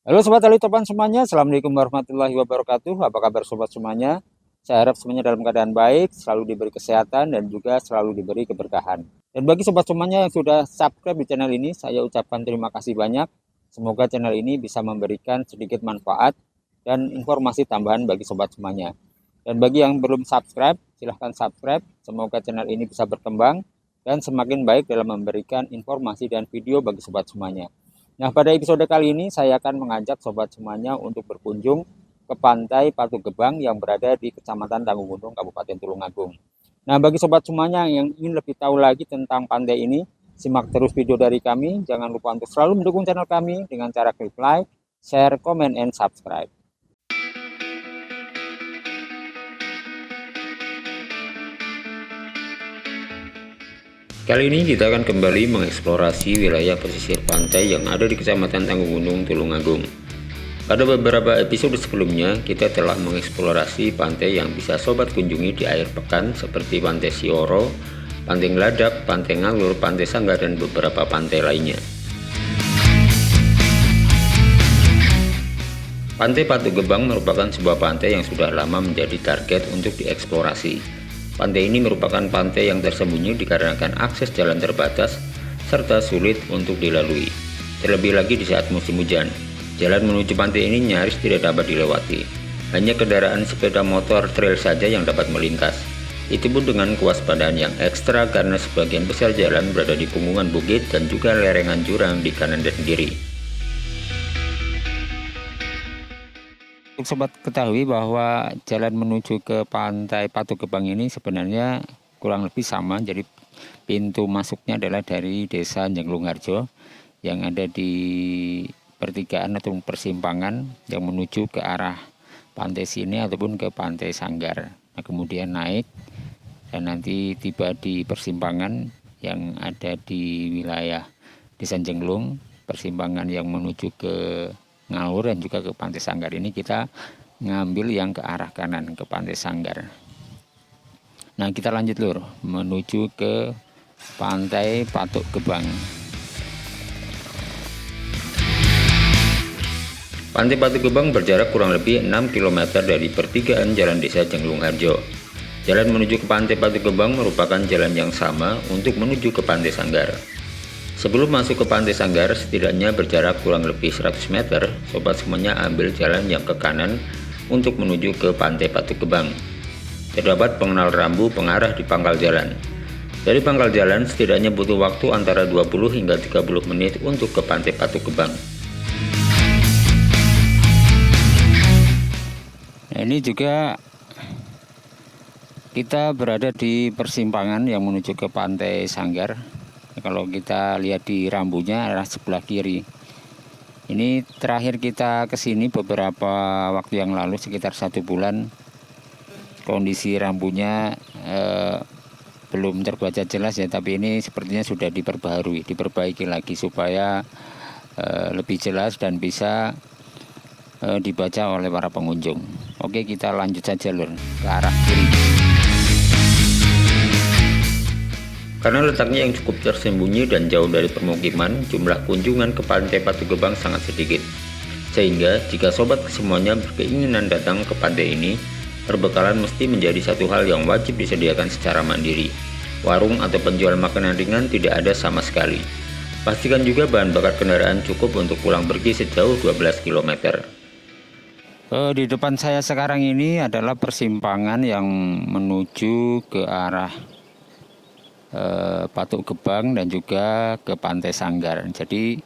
Halo Sobat Tali Topan semuanya, Assalamualaikum warahmatullahi wabarakatuh. Apa kabar Sobat semuanya? Saya harap semuanya dalam keadaan baik, selalu diberi kesehatan dan juga selalu diberi keberkahan. Dan bagi Sobat semuanya yang sudah subscribe di channel ini, saya ucapkan terima kasih banyak. Semoga channel ini bisa memberikan sedikit manfaat dan informasi tambahan bagi Sobat semuanya. Dan bagi yang belum subscribe, silahkan subscribe. Semoga channel ini bisa berkembang dan semakin baik dalam memberikan informasi dan video bagi Sobat semuanya. Nah, pada episode kali ini saya akan mengajak sobat semuanya untuk berkunjung ke Pantai Patu Gebang yang berada di Kecamatan Tanggungunung, Kabupaten Tulungagung. Nah, bagi sobat semuanya yang ingin lebih tahu lagi tentang pantai ini, simak terus video dari kami. Jangan lupa untuk selalu mendukung channel kami dengan cara klik like, share, comment, and subscribe. Kali ini kita akan kembali mengeksplorasi wilayah pesisir pantai yang ada di Kecamatan Tanggungunung, Tulungagung. Pada beberapa episode sebelumnya, kita telah mengeksplorasi pantai yang bisa sobat kunjungi di akhir pekan seperti Pantai Sioro, Pantai Ngeladak, Pantai Ngalur, Pantai Sanggar, dan beberapa pantai lainnya. Pantai Patu Gebang merupakan sebuah pantai yang sudah lama menjadi target untuk dieksplorasi. Pantai ini merupakan pantai yang tersembunyi dikarenakan akses jalan terbatas serta sulit untuk dilalui. Terlebih lagi di saat musim hujan, jalan menuju pantai ini nyaris tidak dapat dilewati. Hanya kendaraan sepeda motor trail saja yang dapat melintas. Itu pun dengan kewaspadaan yang ekstra karena sebagian besar jalan berada di punggungan bukit dan juga lereng jurang di kanan dan kiri. Untuk sobat ketahui bahwa jalan menuju ke Pantai Patu Gebang ini sebenarnya kurang lebih sama. Jadi pintu masuknya adalah dari Desa Jenglungharjo yang ada di pertigaan atau persimpangan yang menuju ke arah pantai sini ataupun ke Pantai Sanggar. Nah, kemudian naik dan nanti tiba di persimpangan yang ada di wilayah Desa Jenglung, persimpangan yang menuju ke Ngalur dan juga ke Pantai Sanggar. Ini kita ngambil yang ke arah kanan ke Pantai Sanggar. Nah, kita lanjut lur menuju ke Pantai Patu Gebang. Pantai Patu Gebang berjarak kurang lebih 6 km dari pertigaan Jalan Desa Jenglungharjo. Jalan menuju ke Pantai Patu Gebang merupakan jalan yang sama untuk menuju ke Pantai Sanggar. Sebelum masuk ke Pantai Sanggar, setidaknya berjarak kurang lebih 100 meter, sobat semuanya ambil jalan yang ke kanan untuk menuju ke Pantai Patu Gebang. Terdapat pengenal rambu pengarah di pangkal jalan. Dari pangkal jalan, setidaknya butuh waktu antara 20 hingga 30 menit untuk ke Pantai Patu Gebang. Nah, ini juga kita berada di persimpangan yang menuju ke Pantai Sanggar. Kalau kita lihat di rambunya adalah sebelah kiri. Ini terakhir kita kesini beberapa waktu yang lalu, sekitar 1 bulan. Kondisi rambunya belum terbaca jelas ya, tapi ini sepertinya sudah diperbaiki lagi supaya lebih jelas dan bisa dibaca oleh para pengunjung. Oke, kita lanjut saja lur ke arah kiri. Karena letaknya yang cukup tersembunyi dan jauh dari permukiman, jumlah kunjungan ke Pantai Patu Gebang sangat sedikit. Sehingga jika sobat semuanya berkeinginan datang ke pantai ini, perbekalan mesti menjadi satu hal yang wajib disediakan secara mandiri. Warung atau penjual makanan ringan tidak ada sama sekali. Pastikan juga bahan bakar kendaraan cukup untuk pulang pergi sejauh 12 km. Di depan saya sekarang ini adalah persimpangan yang menuju ke arah Patu Gebang dan juga ke Pantai Sanggar. Jadi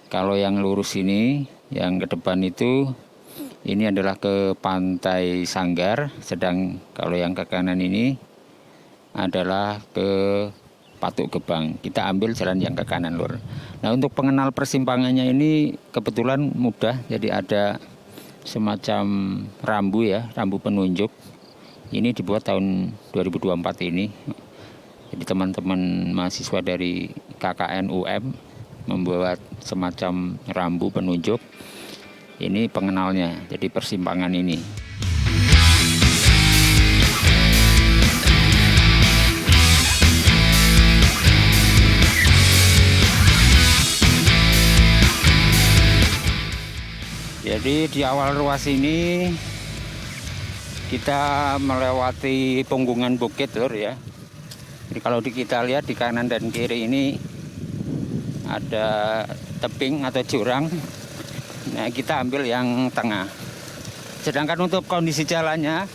kalau yang lurus ini, yang ke depan itu, ini adalah ke Pantai Sanggar. Sedang kalau yang ke kanan ini adalah ke Patu Gebang. Kita ambil jalan yang ke kanan lur. Nah, untuk pengenal persimpangannya ini kebetulan mudah. Jadi ada semacam rambu ya, rambu penunjuk. Ini dibuat tahun 2024 ini. Jadi teman-teman mahasiswa dari KKN UM membuat semacam rambu penunjuk. Ini pengenalnya, jadi persimpangan ini. Jadi di awal ruas ini kita melewati punggungan bukit lur ya. Jadi kalau kita lihat di kanan dan kiri ini ada tebing atau jurang. Nah, kita ambil yang tengah. Sedangkan untuk kondisi jalannya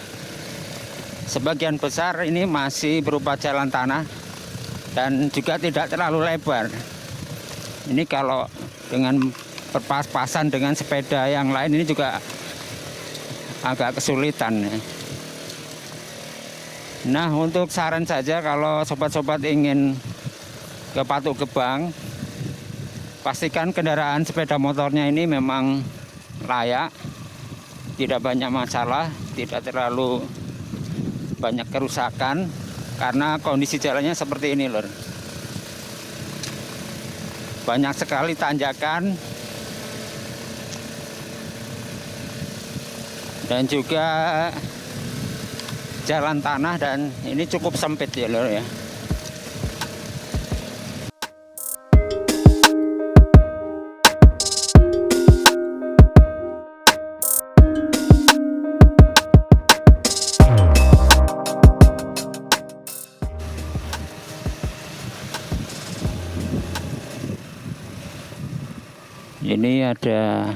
sebagian besar ini masih berupa jalan tanah dan juga tidak terlalu lebar. Ini kalau dengan berpas-pasan dengan sepeda yang lain ini juga agak kesulitan. Nah, untuk saran saja kalau sobat-sobat ingin ke Patuk Gebang, pastikan kendaraan sepeda motornya ini memang layak, tidak banyak masalah, tidak terlalu banyak kerusakan, karena kondisi jalannya seperti ini lur. Banyak sekali tanjakan dan juga jalan tanah, dan ini cukup sempit ya lur ya. Ini ada,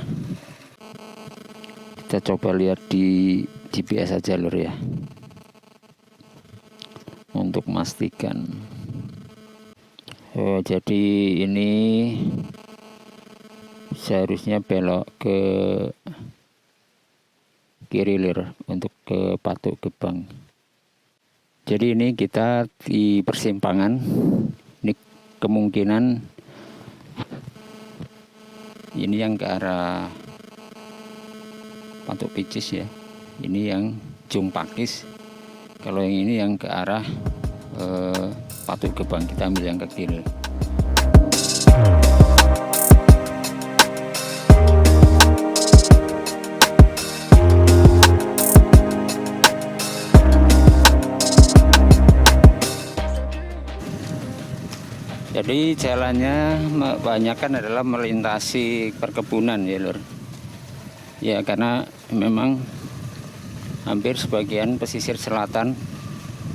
kita coba lihat di GPS aja lur ya, untuk memastikan. Oh, jadi ini seharusnya belok ke kiri lur untuk ke Patuk Gebang. Jadi ini kita di persimpangan. Ini kemungkinan ini yang ke arah Patuk Picis ya. Ini yang Jung Pakis. Kalau yang ini yang ke arah Patuk Gebang, kita ambil yang ke kiri. Jadi jalannya kebanyakan adalah melintasi perkebunan ya lur. Ya, karena memang hampir sebagian pesisir selatan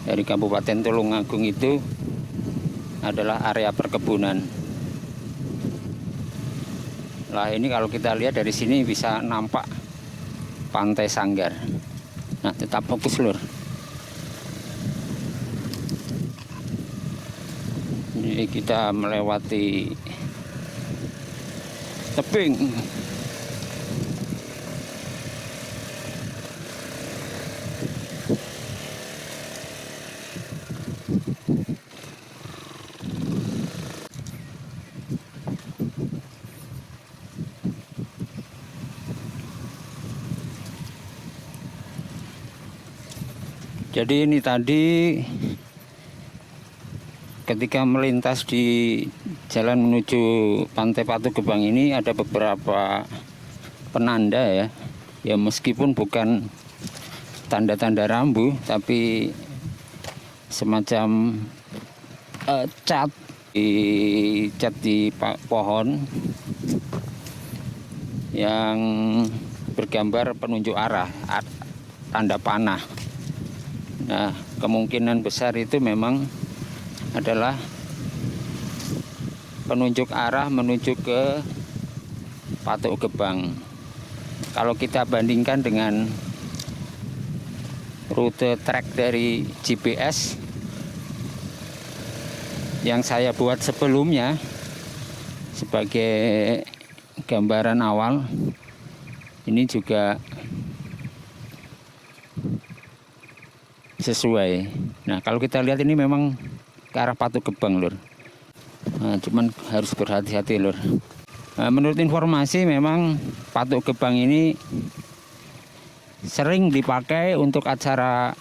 dari Kabupaten Tulungagung itu adalah area perkebunan. Lah, ini kalau kita lihat dari sini bisa nampak Pantai Sanggar. Nah, tetap fokus lur. Ini kita melewati tebing. Jadi ini tadi ketika melintas di jalan menuju Pantai Patuk Gebang ini ada beberapa penanda ya. Ya, meskipun bukan tanda-tanda rambu, tapi semacam cat di pohon yang bergambar penunjuk arah, tanda panah. Nah, kemungkinan besar itu memang adalah penunjuk arah menuju ke Patuk Gebang. Kalau kita bandingkan dengan rute trek dari GPS yang saya buat sebelumnya sebagai gambaran awal, ini juga sesuai. Nah, kalau kita lihat ini memang ke arah Patuk Gebang lur. Nah, cuman harus berhati-hati lur. Nah, menurut informasi memang Patuk Gebang ini sering dipakai untuk acara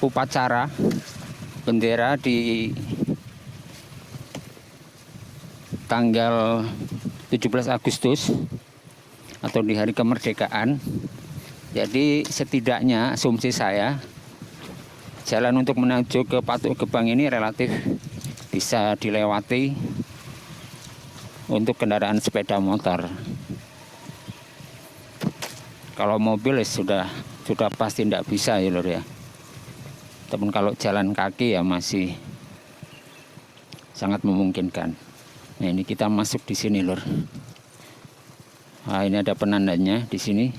upacara bendera di tanggal 17 Agustus atau di hari kemerdekaan. Jadi setidaknya asumsi saya, jalan untuk menuju ke Patuk Gebang ini relatif bisa dilewati untuk kendaraan sepeda motor. Kalau mobil sudah pasti tidak bisa ya lur ya. Tapi kalau jalan kaki ya masih sangat memungkinkan. Nah, ini kita masuk di sini lur. Nah, ini ada penandanya di sini.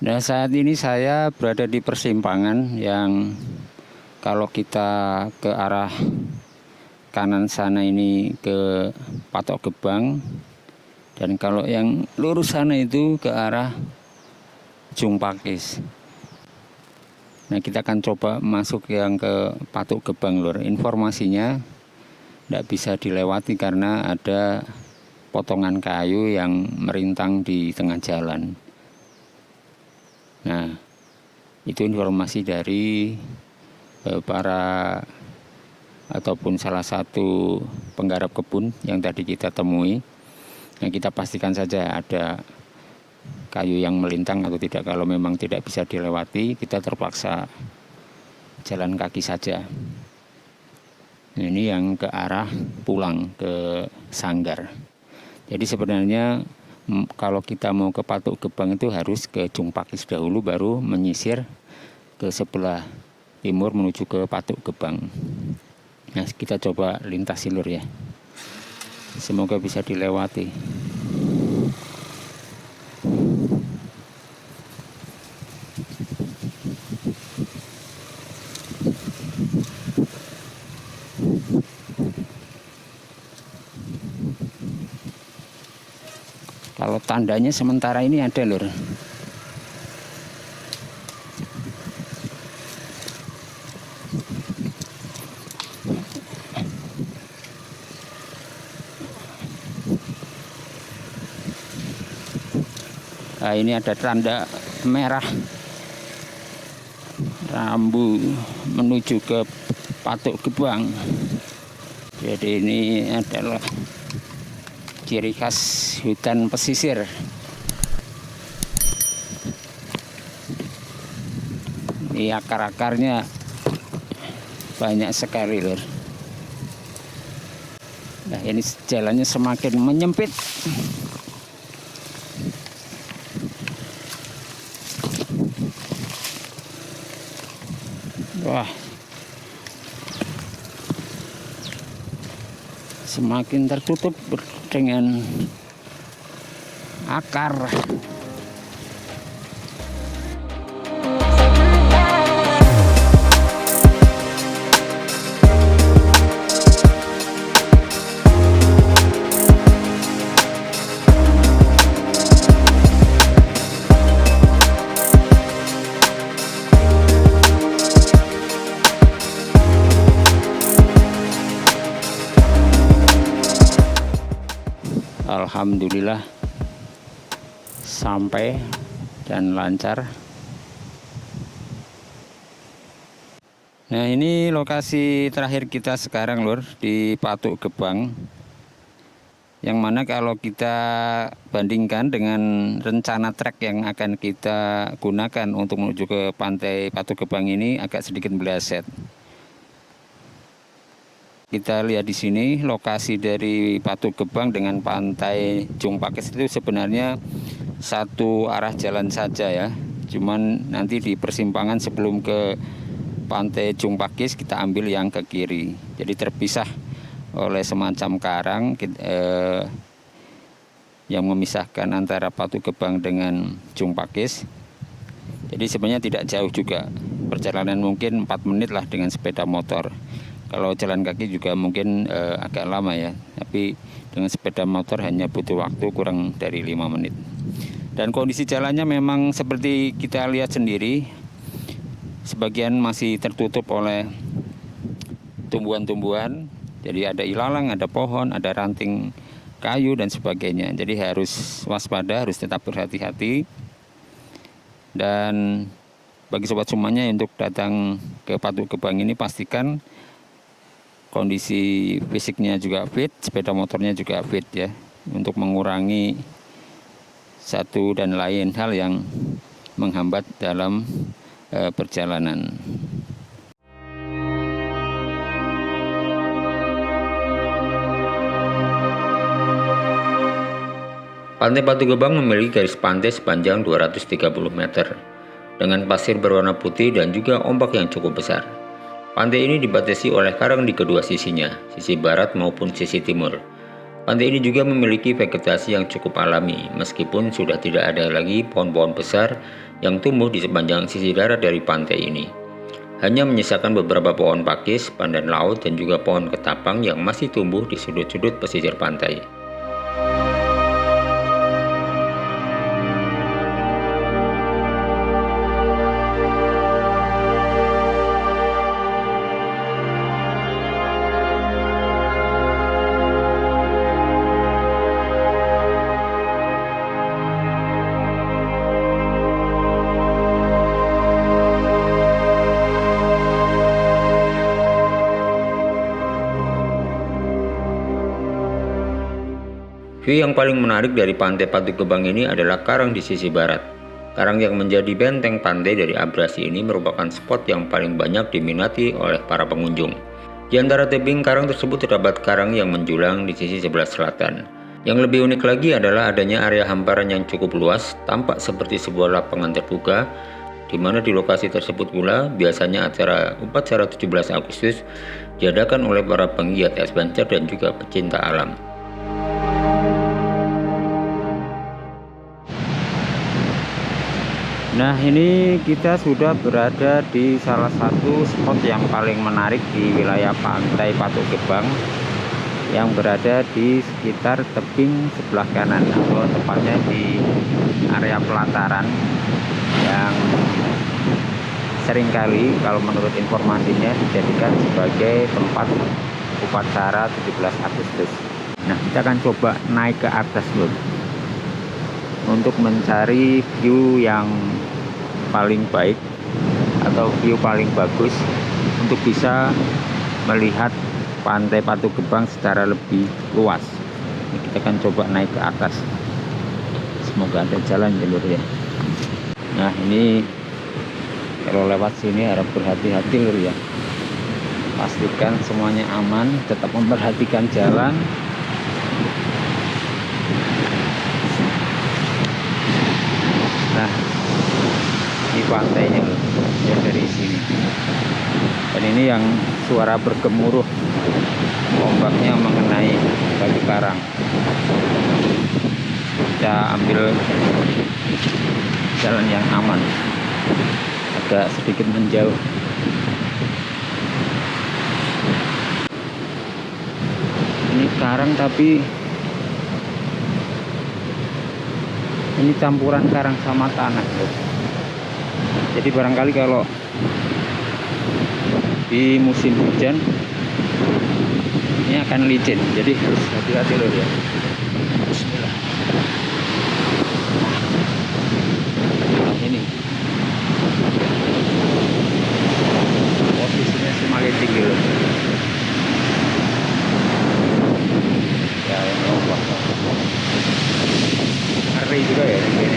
Nah, saat ini saya berada di persimpangan yang kalau kita ke arah kanan sana ini ke Patok Gebang, dan kalau yang lurus sana itu ke arah Jungpakis. Nah, kita akan coba masuk yang ke Patok Gebang lur. Informasinya tidak bisa dilewati karena ada potongan kayu yang merintang di tengah jalan. Nah, itu informasi dari para ataupun salah satu penggarap kebun yang tadi kita temui. Nah, kita pastikan saja ada kayu yang melintang atau tidak. Kalau memang tidak bisa dilewati, kita terpaksa jalan kaki saja. Nah, ini yang ke arah pulang ke Sanggar. Jadi sebenarnya kalau kita mau ke Patok Gebang itu harus ke Jungpakis dahulu, baru menyisir ke sebelah timur menuju ke Patok Gebang. Nah, kita coba lintas lur ya. Semoga bisa dilewati. Kalau tandanya sementara ini ada lur. Nah, ini ada tanda merah rambu menuju ke Patok Gebang. Jadi ini adalah ciri khas hutan pesisir. Ini akar-akarnya banyak sekali lur. Nah, ini jalannya semakin menyempit. Wah, semakin tertutup dengan akar. Alhamdulillah sampai dan lancar. Nah, ini lokasi terakhir kita sekarang lur, di Patok Gebang. Yang mana kalau kita bandingkan dengan rencana trek yang akan kita gunakan untuk menuju ke pantai Patok Gebang ini agak sedikit meleset. Kita lihat di sini lokasi dari Patok Gebang dengan pantai Jungpakis itu sebenarnya satu arah jalan saja ya. Cuman nanti di persimpangan sebelum ke pantai Jungpakis kita ambil yang ke kiri. Jadi terpisah oleh semacam karang yang memisahkan antara Patok Gebang dengan Jungpakis. Jadi sebenarnya tidak jauh juga. Perjalanan mungkin 4 menit lah dengan sepeda motor. Kalau jalan kaki juga mungkin agak lama ya, tapi dengan sepeda motor hanya butuh waktu kurang dari 5 menit. Dan kondisi jalannya memang seperti kita lihat sendiri, sebagian masih tertutup oleh tumbuhan-tumbuhan. Jadi ada ilalang, ada pohon, ada ranting kayu dan sebagainya. Jadi harus waspada, harus tetap berhati-hati. Dan bagi sobat semuanya untuk datang ke Patok Gebang ini pastikan kondisi fisiknya juga fit, sepeda motornya juga fit ya, untuk mengurangi satu dan lain hal yang menghambat dalam perjalanan. Pantai Patu Gebang memiliki garis pantai sepanjang 230 meter dengan pasir berwarna putih dan juga ombak yang cukup besar. Pantai ini dibatasi oleh karang di kedua sisinya, sisi barat maupun sisi timur. Pantai ini juga memiliki vegetasi yang cukup alami, meskipun sudah tidak ada lagi pohon-pohon besar yang tumbuh di sepanjang sisi darat dari pantai ini. Hanya menyisakan beberapa pohon pakis, pandan laut, dan juga pohon ketapang yang masih tumbuh di sudut-sudut pesisir pantai. View yang paling menarik dari Pantai Patu Gebang ini adalah karang di sisi barat. Karang yang menjadi benteng pantai dari abrasi ini merupakan spot yang paling banyak diminati oleh para pengunjung. Di antara tebing karang tersebut terdapat karang yang menjulang di sisi sebelah selatan. Yang lebih unik lagi adalah adanya area hamparan yang cukup luas, tampak seperti sebuah lapangan terbuka, di mana di lokasi tersebut pula biasanya upacara 17 Agustus diadakan oleh para penggiat adventure dan juga pecinta alam. Nah, ini kita sudah berada di salah satu spot yang paling menarik di wilayah Pantai Patu Gebang yang berada di sekitar tebing sebelah kanan, atau tepatnya di area pelataran yang seringkali kalau menurut informasinya dijadikan sebagai tempat upacara 17 Agustus. Nah, kita akan coba naik ke atas dulu untuk mencari view yang paling baik atau view paling bagus untuk bisa melihat Pantai Patu Gebang secara lebih luas. Kita akan coba naik ke atas, semoga ada jalan jalur ya. Nah, ini kalau lewat sini harap berhati-hati lur ya, pastikan semuanya aman, tetap memperhatikan jalan. Nah, ini pantainya loh, ya dari sini. Dan ini yang suara bergemuruh ombaknya mengenai batu karang. Kita ambil jalan yang aman, agak sedikit menjauh. Ini karang tapi ini campuran karang sama tanah loh. Jadi barangkali kalau di musim hujan ini akan licin, jadi harus hati-hati loh ya. Bismillah. Nah, ini posisinya semakin tinggi loh. Ya Allah, ngeri juga ya ini.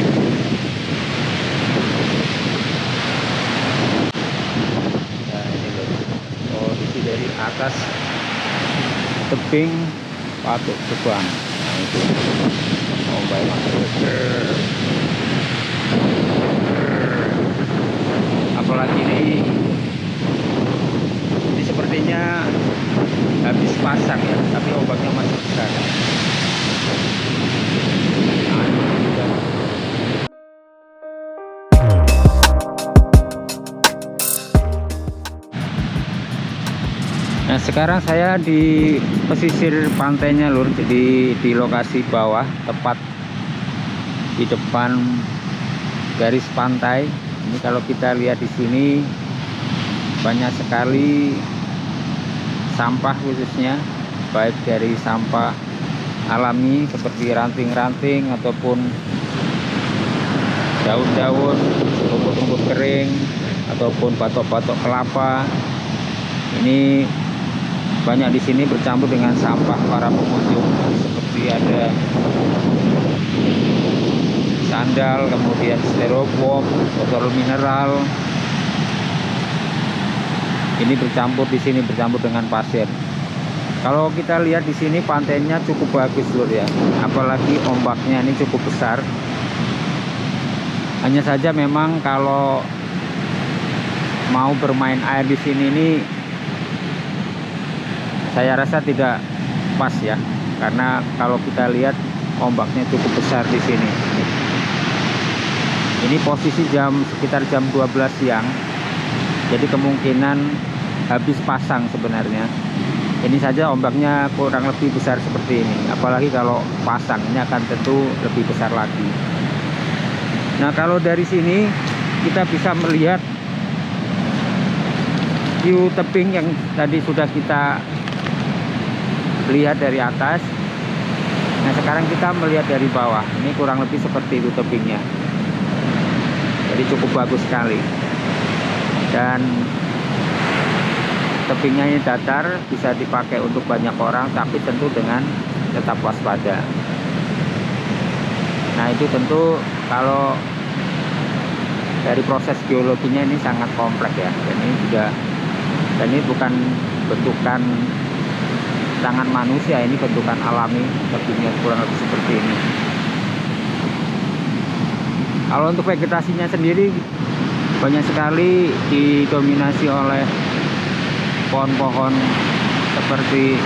Dari atas tebing Patu Gebang. Nah, itu ombak masuk. Apalagi ini sepertinya habis pasang ya, tapi ombaknya masih besar. Nah, sekarang saya di pesisir pantainya lur, jadi di lokasi bawah, tepat di depan garis pantai. Ini kalau kita lihat di sini banyak sekali sampah, khususnya baik dari sampah alami seperti ranting-ranting ataupun daun-daun, rumput-rumput kering ataupun batok-batok kelapa. Ini banyak di sini bercampur dengan sampah para pengunjung, seperti ada sandal, kemudian styrofoam, botol mineral. Ini bercampur di sini, bercampur dengan pasir. Kalau kita lihat di sini pantainya cukup bagus lur ya, apalagi ombaknya ini cukup besar. Hanya saja memang kalau mau bermain air di sini ini saya rasa tidak pas ya, karena kalau kita lihat ombaknya cukup besar di sini. Ini posisi sekitar jam 12 siang, jadi kemungkinan habis pasang sebenarnya. Ini saja ombaknya kurang lebih besar seperti ini, apalagi kalau pasang ini akan tentu lebih besar lagi. Nah, kalau dari sini kita bisa melihat view tebing yang tadi sudah kita lihat dari atas. Nah, sekarang kita melihat dari bawah. Ini kurang lebih seperti itu tebingnya. Jadi cukup bagus sekali. Dan tebingnya ini datar, bisa dipakai untuk banyak orang, tapi tentu dengan tetap waspada. Nah, itu tentu kalau dari proses geologinya ini sangat kompleks ya. Dan ini bukan bentukan tangan manusia, ini bentukan alami, tebingnya kurang lebih seperti ini. Kalau untuk vegetasinya sendiri banyak sekali didominasi oleh pohon-pohon seperti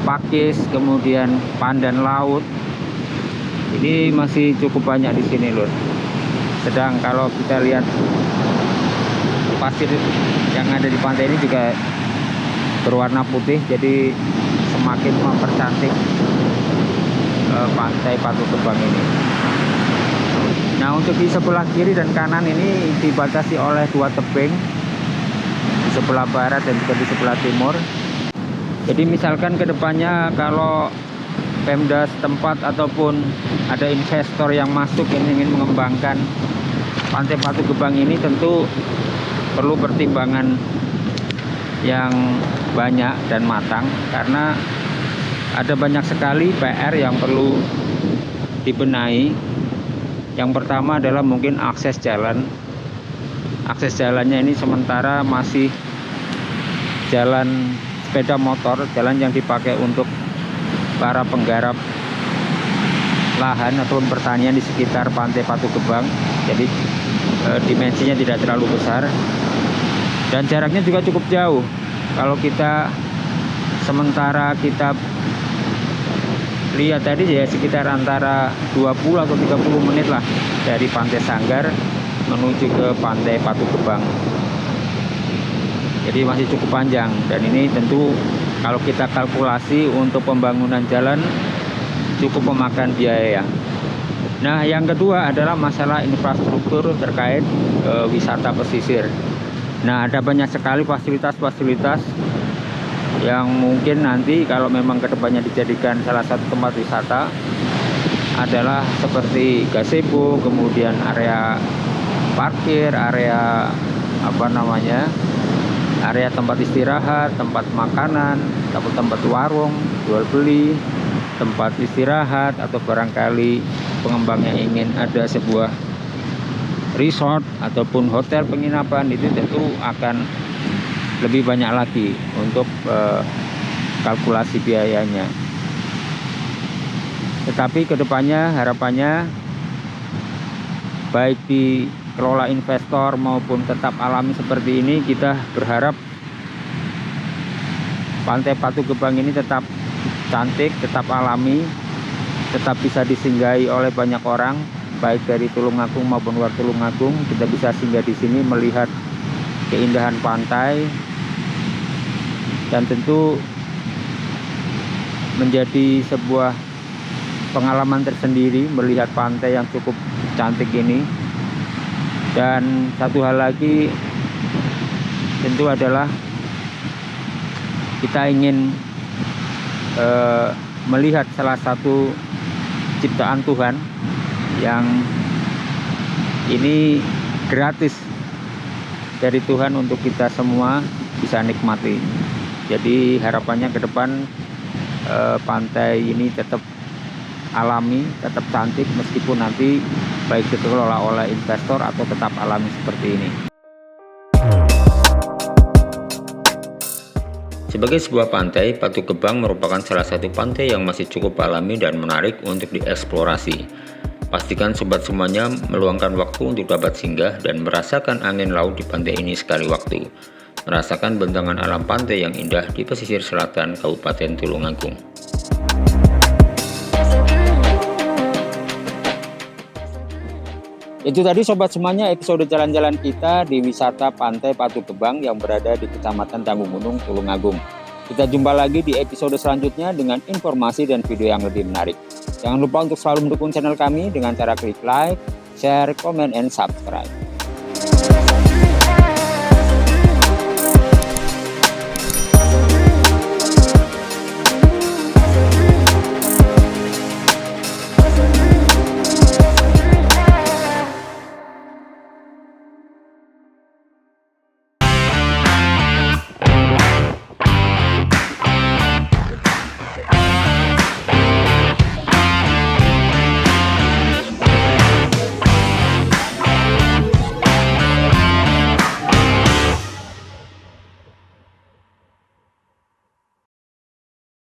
pakis, kemudian pandan laut. Ini masih cukup banyak di sini lur. Sedang kalau kita lihat pasir yang ada di pantai ini juga berwarna putih, jadi semakin mempercantik pantai Patu Gebang ini. Nah, untuk di sebelah kiri dan kanan ini dibatasi oleh dua tebing, di sebelah barat dan juga di sebelah timur. Jadi misalkan kedepannya kalau Pemda setempat ataupun ada investor yang masuk yang ingin mengembangkan pantai Patu Gebang ini, tentu perlu pertimbangan yang banyak dan matang, karena ada banyak sekali PR yang perlu dibenahi. Yang pertama adalah mungkin akses jalan. Akses jalannya ini sementara masih jalan sepeda motor, jalan yang dipakai untuk para penggarap lahan ataupun pertanian di sekitar pantai Patu Gebang. Jadi dimensinya tidak terlalu besar dan jaraknya juga cukup jauh. Kalau kita sementara kita lihat tadi ya, sekitar antara 20 atau 30 menit lah dari Pantai Sanggar menuju ke pantai Patu Gebang. Jadi masih cukup panjang, dan ini tentu kalau kita kalkulasi untuk pembangunan jalan cukup memakan biaya. Nah, yang kedua adalah masalah infrastruktur terkait wisata pesisir. Nah, ada banyak sekali fasilitas-fasilitas yang mungkin nanti kalau memang kedepannya dijadikan salah satu tempat wisata adalah seperti gazebo, kemudian area parkir, area area tempat istirahat, tempat makanan, ataupun tempat warung, jual beli, tempat istirahat, atau barangkali pengembang yang ingin ada sebuah resort ataupun hotel penginapan, itu tentu akan lebih banyak lagi untuk kalkulasi biayanya. Tetapi kedepannya harapannya baik dikelola investor maupun tetap alami seperti ini, kita berharap pantai Patu Gebang ini tetap cantik, tetap alami, tetap bisa disinggahi oleh banyak orang, baik dari Tulungagung maupun luar Tulungagung. Kita bisa singgah di sini melihat keindahan pantai, dan tentu menjadi sebuah pengalaman tersendiri melihat pantai yang cukup cantik ini. Dan satu hal lagi tentu adalah kita ingin melihat salah satu ciptaan Tuhan yang ini gratis dari Tuhan untuk kita semua bisa nikmati. Jadi harapannya ke depan pantai ini tetap alami, tetap cantik, meskipun nanti baik dikelola oleh investor atau tetap alami seperti ini. Sebagai sebuah pantai, Batu Gebang merupakan salah satu pantai yang masih cukup alami dan menarik untuk dieksplorasi. Pastikan sobat semuanya meluangkan waktu untuk dapat singgah dan merasakan angin laut di pantai ini sekali waktu. Merasakan bentangan alam pantai yang indah di pesisir selatan Kabupaten Tulungagung. Itu tadi sobat semuanya episode jalan-jalan kita di wisata Pantai Batu Gebang yang berada di Kecamatan Tanggungunung, Tulungagung. Kita jumpa lagi di episode selanjutnya dengan informasi dan video yang lebih menarik. Jangan lupa untuk selalu mendukung channel kami dengan cara klik like, share, komen, and subscribe.